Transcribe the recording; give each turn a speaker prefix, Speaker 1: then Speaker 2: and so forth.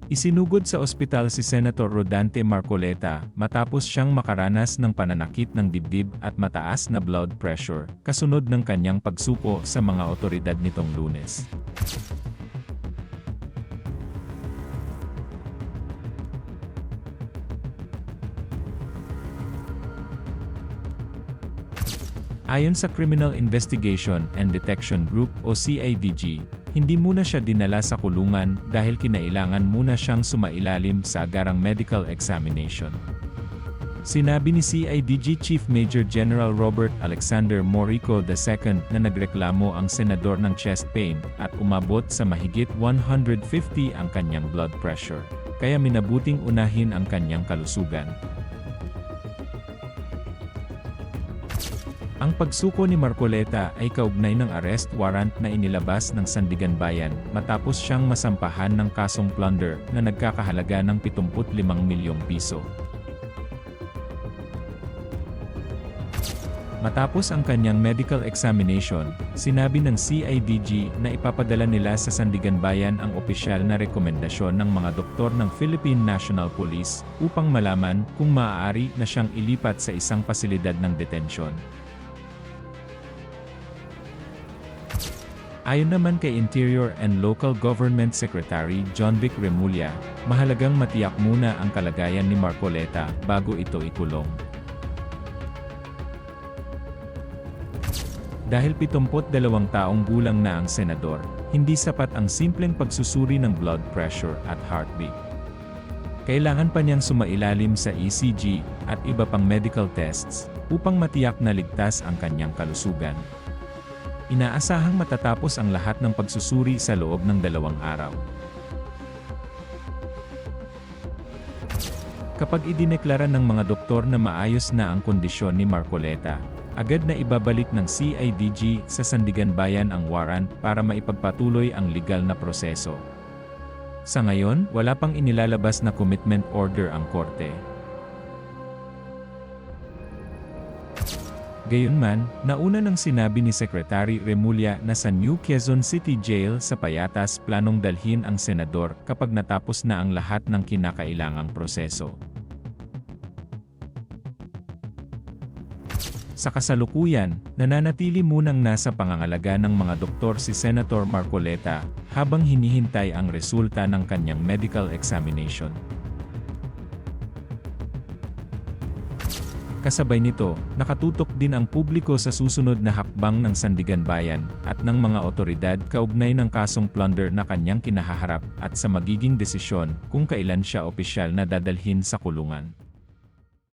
Speaker 1: Isinugod sa ospital si Senator Rodante Marcoleta matapos siyang makaranas ng pananakit ng dibdib at mataas na blood pressure, kasunod ng kanyang pagsuko sa mga otoridad nitong Lunes. Ayon sa Criminal Investigation and Detection Group o CIDG, hindi muna siya dinala sa kulungan dahil kinailangan muna siyang sumailalim sa agarang medical examination. Sinabi ni CIDG Chief Major General Robert Alexander Morico II na nagreklamo ang senador ng chest pain at umabot sa mahigit 150 ang kanyang blood pressure, kaya minabuting unahin ang kanyang kalusugan. Ang pagsuko ni Marcoleta ay kaugnay ng arrest warrant na inilabas ng Sandigan Bayan matapos siyang masampahan ng kasong plunder na nagkakahalaga ng 75 milyong piso. Matapos ang kanyang medical examination, sinabi ng CIDG na ipapadala nila sa Sandigan Bayan ang opisyal na rekomendasyon ng mga doktor ng Philippine National Police upang malaman kung maaari na siyang ilipat sa isang pasilidad ng detensyon. Ayon naman kay Interior and Local Government Secretary John Vic Remulla, mahalagang matiyak muna ang kalagayan ni Marcoleta bago ito ikulong. Dahil 72 taong gulang na ang senador, hindi sapat ang simpleng pagsusuri ng blood pressure at heartbeat. Kailangan pa niyang sumailalim sa ECG at iba pang medical tests upang matiyak na ligtas ang kanyang kalusugan. Inaasahang matatapos ang lahat ng pagsusuri sa loob ng 2 araw. Kapag idineklara ng mga doktor na maayos na ang kondisyon ni Marcoleta, agad na ibabalik ng CIDG sa Sandigan Bayan ang warrant para maipagpatuloy ang legal na proseso. Sa ngayon, wala pang inilalabas na commitment order ang korte. Gayunman, nauna nang sinabi ni Secretary Remulla na sa New Quezon City Jail sa Payatas planong dalhin ang senador kapag natapos na ang lahat ng kinakailangang proseso. Sa kasalukuyan, nananatili munang nasa pangangalaga ng mga doktor si Senator Marcoleta habang hinihintay ang resulta ng kanyang medical examination. Kasabay nito, nakatutok din ang publiko sa susunod na hakbang ng Sandigan Bayan at ng mga otoridad kaugnay ng kasong plunder na kanyang kinahaharap at sa magiging desisyon kung kailan siya opisyal na dadalhin sa kulungan.